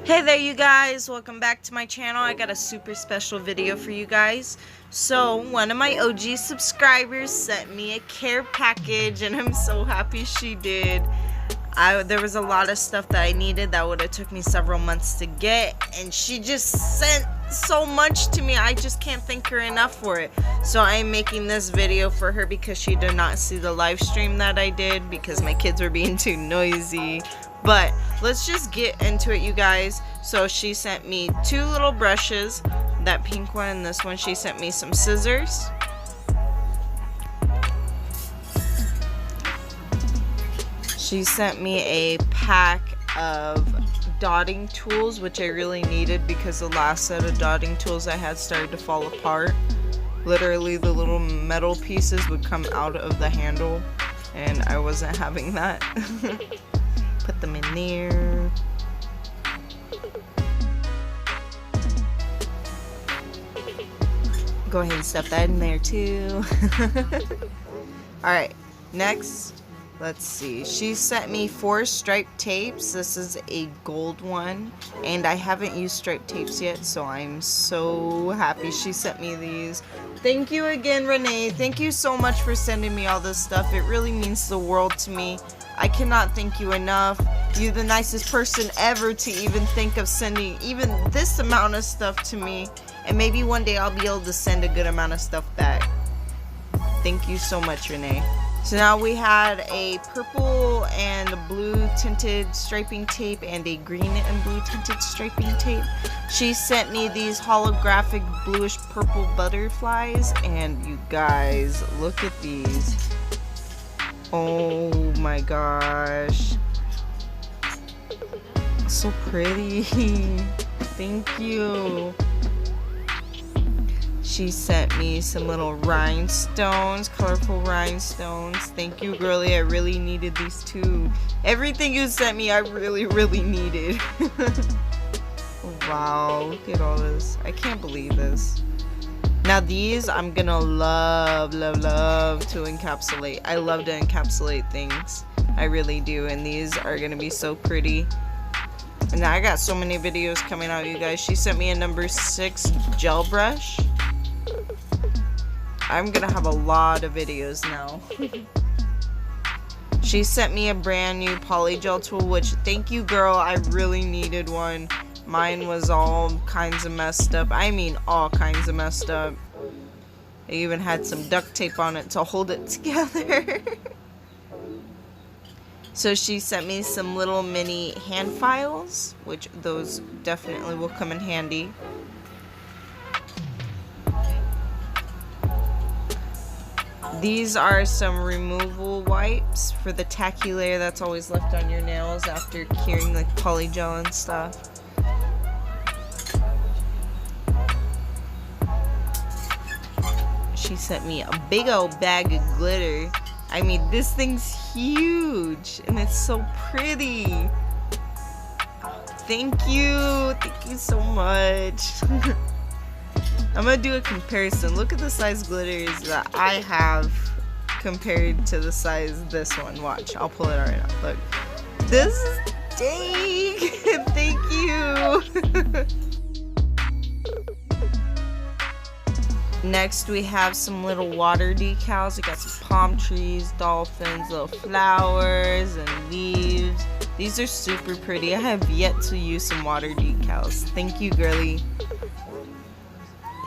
Hey there you guys, welcome back to my channel. I got a super special video for you guys. So one of my OG subscribers sent me a care package and I'm so happy she did. There was a lot of stuff that I needed that would have took me several months to get, and she just sent so much to me. I just can't thank her enough for it. So I'm making this video for her because she did not see the live stream that I did because my kids were being too noisy. But let's just get into it, you guys. So she sent me 2 little brushes, that pink one and this one. She sent me some scissors. She sent me a pack of dotting tools, which I really needed because the last set of dotting tools I had started to fall apart. Literally the little metal pieces would come out of the handle and I wasn't having that. Put them in there. Go ahead and stuff that in there too. Alright, next, let's see. She sent me 4 striped tapes. This is a gold one, and I haven't used striped tapes yet, so I'm so happy she sent me these. Thank you again, Renee. Thank you so much for sending me all this stuff. It really means the world to me. I cannot thank you enough. You're the nicest person ever to even think of sending even this amount of stuff to me. And maybe one day I'll be able to send a good amount of stuff back. Thank you so much, Renee. So now we had a purple and blue tinted striping tape and a green and blue tinted striping tape. She sent me these holographic bluish purple butterflies, and you guys, look at these. Oh my gosh. So pretty. Thank you. She sent me some little rhinestones, colorful rhinestones. Thank you, girlie. I really needed these too. Everything you sent me, I really needed. Wow, look at all this. I can't believe this. Now these I'm gonna love to encapsulate. I love to encapsulate things. I really do, and these are gonna be so pretty. And I got so many videos coming out, you guys. She sent me a number 6 gel brush. I'm gonna have a lot of videos now. She sent me a brand new polygel tool, which, thank you, girl. I really needed one. Mine was all kinds of messed up. I mean, all kinds of messed up. I even had some duct tape on it to hold it together. So she sent me some little mini hand files, which those definitely will come in handy. These are some removal wipes for the tacky layer that's always left on your nails after curing like polygel and stuff. She sent me a big old bag of glitter. I mean, this thing's huge and it's so pretty. Thank you so much. I'm gonna do a comparison. Look at the size glitters that I have compared to the size this one. Watch, I'll pull it out right now. Look, this is dang. Thank you. Next we have some little water decals. We got some palm trees, dolphins, little flowers, and leaves. These are super pretty. I have yet to use some water decals. Thank you, girlie.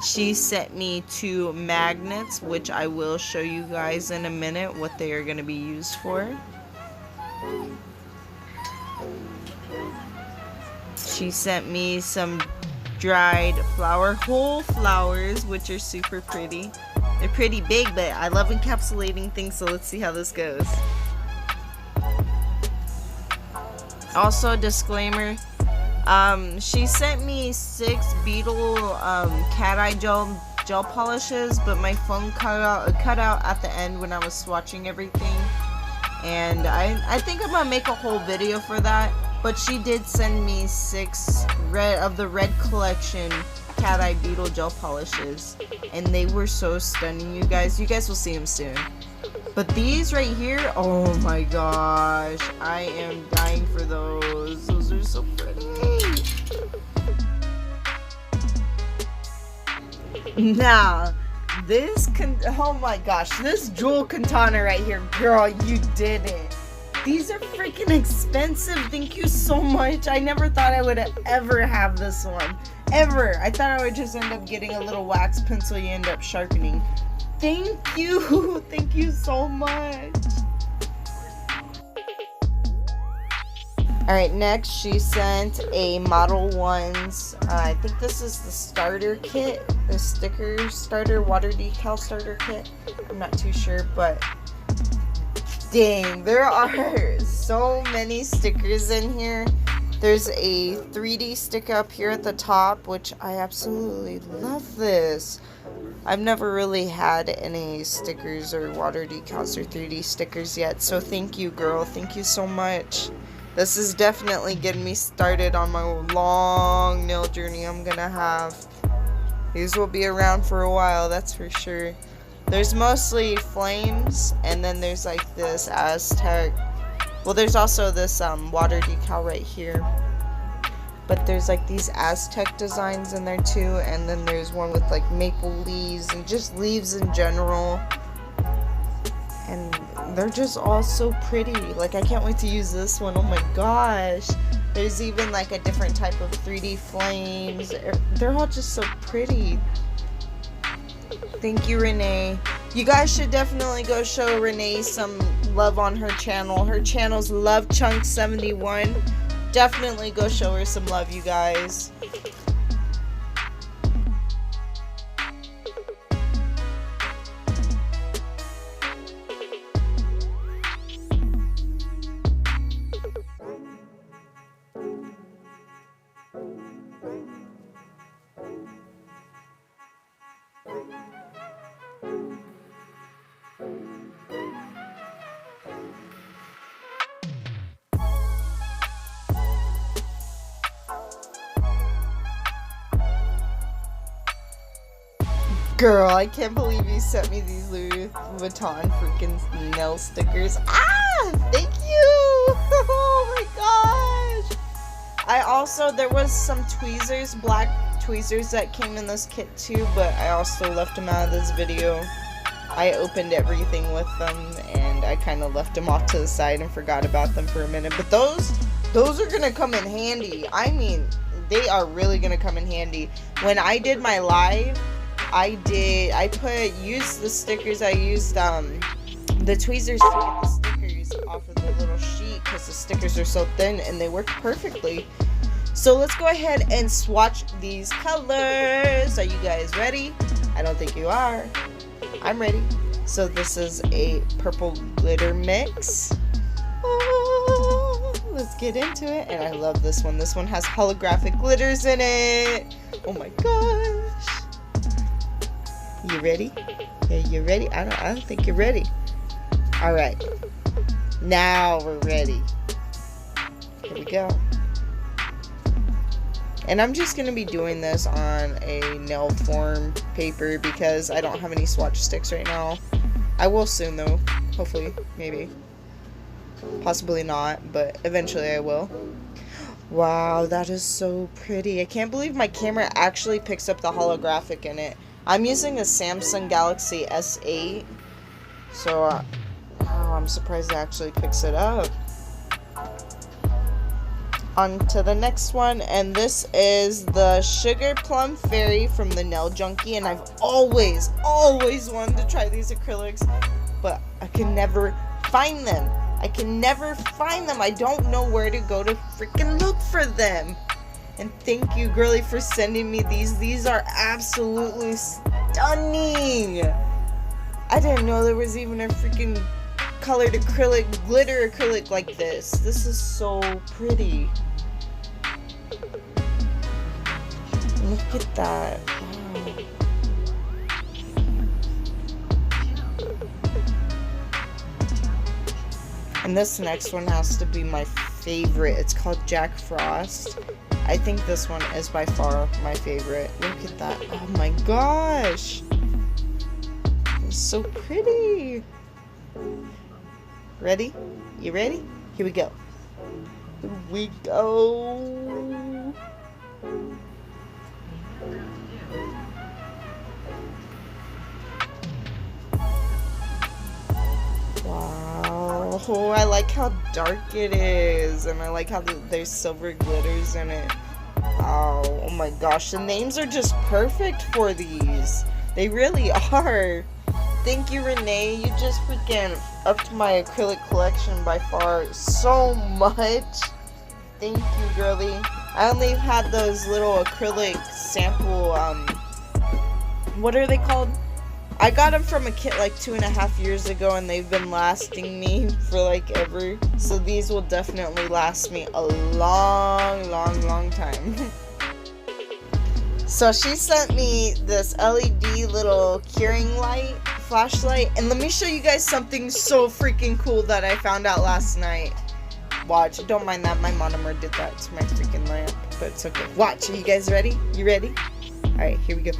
She sent me 2 magnets, which I will show you guys in a minute what they are going to be used for. She sent me some dried whole flowers, which are super pretty. They're pretty big, but I love encapsulating things, so let's see how this goes. Also, disclaimer, she sent me 6 Beetle cat eye gel polishes, but my phone cut out at the end when I was swatching everything, and I think I'm gonna make a whole video for that. But she did send me 6 of the red collection cat eye beetle gel polishes, and they were so stunning, you guys. You guys will see them soon. But these right here, oh my gosh, I am dying for those. Those are so pretty. Now, oh my gosh, this jewel katana right here, girl, you did it. These are freaking expensive. Thank you so much. I never thought I would ever have this one. Ever. I thought I would just end up getting a little wax pencil you end up sharpening. Thank you. Thank you so much. Alright, next she sent a Model 1's, I think this is the starter kit, the sticker starter, water decal starter kit. I'm not too sure, but dang, there are so many stickers in here. There's a 3D sticker up here at the top, which I absolutely love this. I've never really had any stickers or water decals or 3D stickers yet, so thank you, girl. Thank you so much. This is definitely getting me started on my long nail journey I'm gonna have. These will be around for a while, that's for sure. There's mostly flames, and then there's like this Aztec. Well, there's also this water decal right here. But there's like these Aztec designs in there too, and then there's one with like maple leaves and just leaves in general. And they're just all so pretty. Like, I can't wait to use this one. Oh my gosh. There's even like a different type of 3D flames. They're all just so pretty. Thank you, Renee. You guys should definitely go show Renee some love on her channel. Her channel's luvchunks71. Definitely go show her some love, you guys. Girl, I can't believe you sent me these Louis Vuitton freaking nail stickers. Ah! Thank you! Oh my gosh! There was some tweezers, black tweezers that came in this kit too, but I also left them out of this video. I opened everything with them, and I kind of left them off to the side and forgot about them for a minute. But those are gonna come in handy. I mean, they are really gonna come in handy. When I did my live, I used the stickers. I used the tweezers to get the stickers off of the little sheet because the stickers are so thin, and they work perfectly. So let's go ahead and swatch these colors. Are you guys ready? I don't think you are. I'm ready. So this is a purple glitter mix. Oh, let's get into it. And I love this one. This one has holographic glitters in it. Oh my gosh. You ready? Yeah, you ready? I don't think you're ready. All right. Now we're ready. Here we go. And I'm just going to be doing this on a nail form paper because I don't have any swatch sticks right now. I will soon though. Hopefully. Maybe. Possibly not, but eventually I will. Wow, that is so pretty. I can't believe my camera actually picks up the holographic in it. I'm using a Samsung Galaxy S8, so wow, I'm surprised it actually picks it up. On to the next one, and this is the Sugar Plum Fairy from the Nail Junkie, and I've always wanted to try these acrylics, but I can never find them. I don't know where to go to freaking look for them. And thank you, girlie, for sending me these. These are absolutely stunning. I didn't know there was even a freaking colored acrylic, glitter acrylic like this. This is so pretty. Look at that. Wow. And this next one has to be my favorite. It's called Jack Frost. I think this one is by far my favorite. Look at that. Oh my gosh. It's so pretty. Ready? You ready? Here we go. Here we go. Wow. Oh, I like how dark it is. And I like how there's silver glitters in it. Wow. Oh my gosh. The names are just perfect for these. They really are. Thank you, Renee. You just freaking upped my acrylic collection by far so much. Thank you, girlie. I only had those little acrylic sample, what are they called? I got them from a kit like 2.5 years ago, and they've been lasting me for like ever. So these will definitely last me a long time. So she sent me this LED little curing light, flashlight, and let me show you guys something so freaking cool that I found out last night. Watch, don't mind that, my monomer did that to my freaking lamp, but it's okay. Watch, are you guys ready? You ready? Alright, here we go.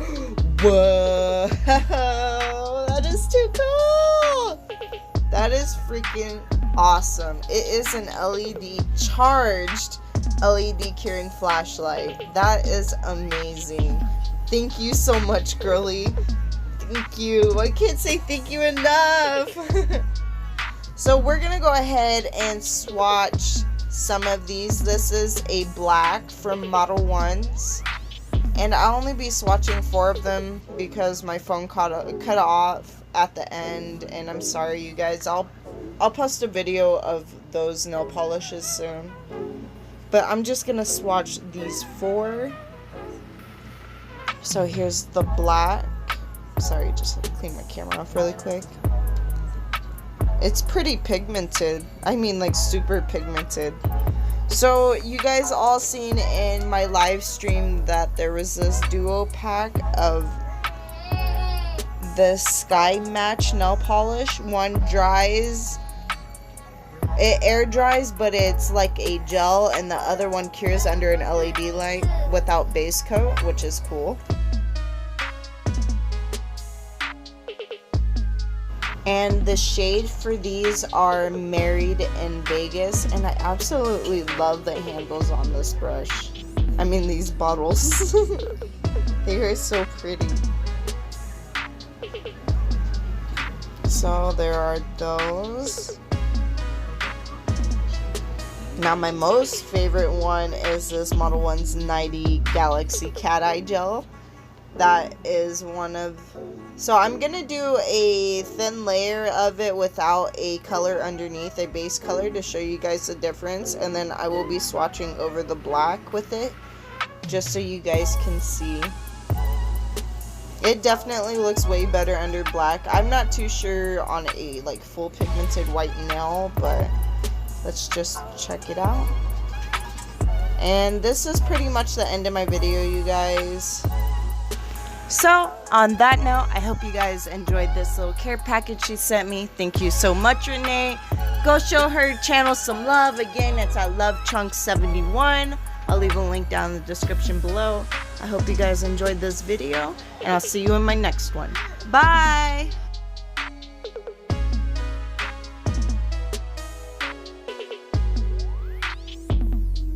Whoa, that is too cool! That is freaking awesome. It is an LED, charged LED curing flashlight. That is amazing. Thank you so much, girlie. Thank you. I can't say thank you enough. So we're gonna go ahead and swatch some of these. This is a black from Model 1s. And I'll only be swatching 4 of them because my phone cut off at the end. And I'm sorry, you guys. I'll post a video of those nail polishes soon. But I'm just gonna swatch these 4. So here's the black. Sorry, just had to clean my camera off really quick. It's pretty pigmented. I mean, like super pigmented. So you guys all seen in my live stream that there was this duo pack of the Sky Match nail polish. One dries, it air dries, but it's like a gel, and the other one cures under an LED light without base coat, which is cool. And the shade for these are Married in Vegas, and I absolutely love the handles on this brush. I mean, these bottles. They are so pretty. So there are those. Now my most favorite one is this Model 1's 90 Galaxy Cat Eye Gel. That is one of... So I'm going to do a thin layer of it without a color underneath, a base color, to show you guys the difference. And then I will be swatching over the black with it, just so you guys can see. It definitely looks way better under black. I'm not too sure on a like full pigmented white nail, but let's just check it out. And this is pretty much the end of my video, you guys. So, on that note, I hope you guys enjoyed this little care package she sent me. Thank you so much, Renee. Go show her channel some love. Again, it's at luvchunks71. I'll leave a link down in the description below. I hope you guys enjoyed this video, and I'll see you in my next one. Bye!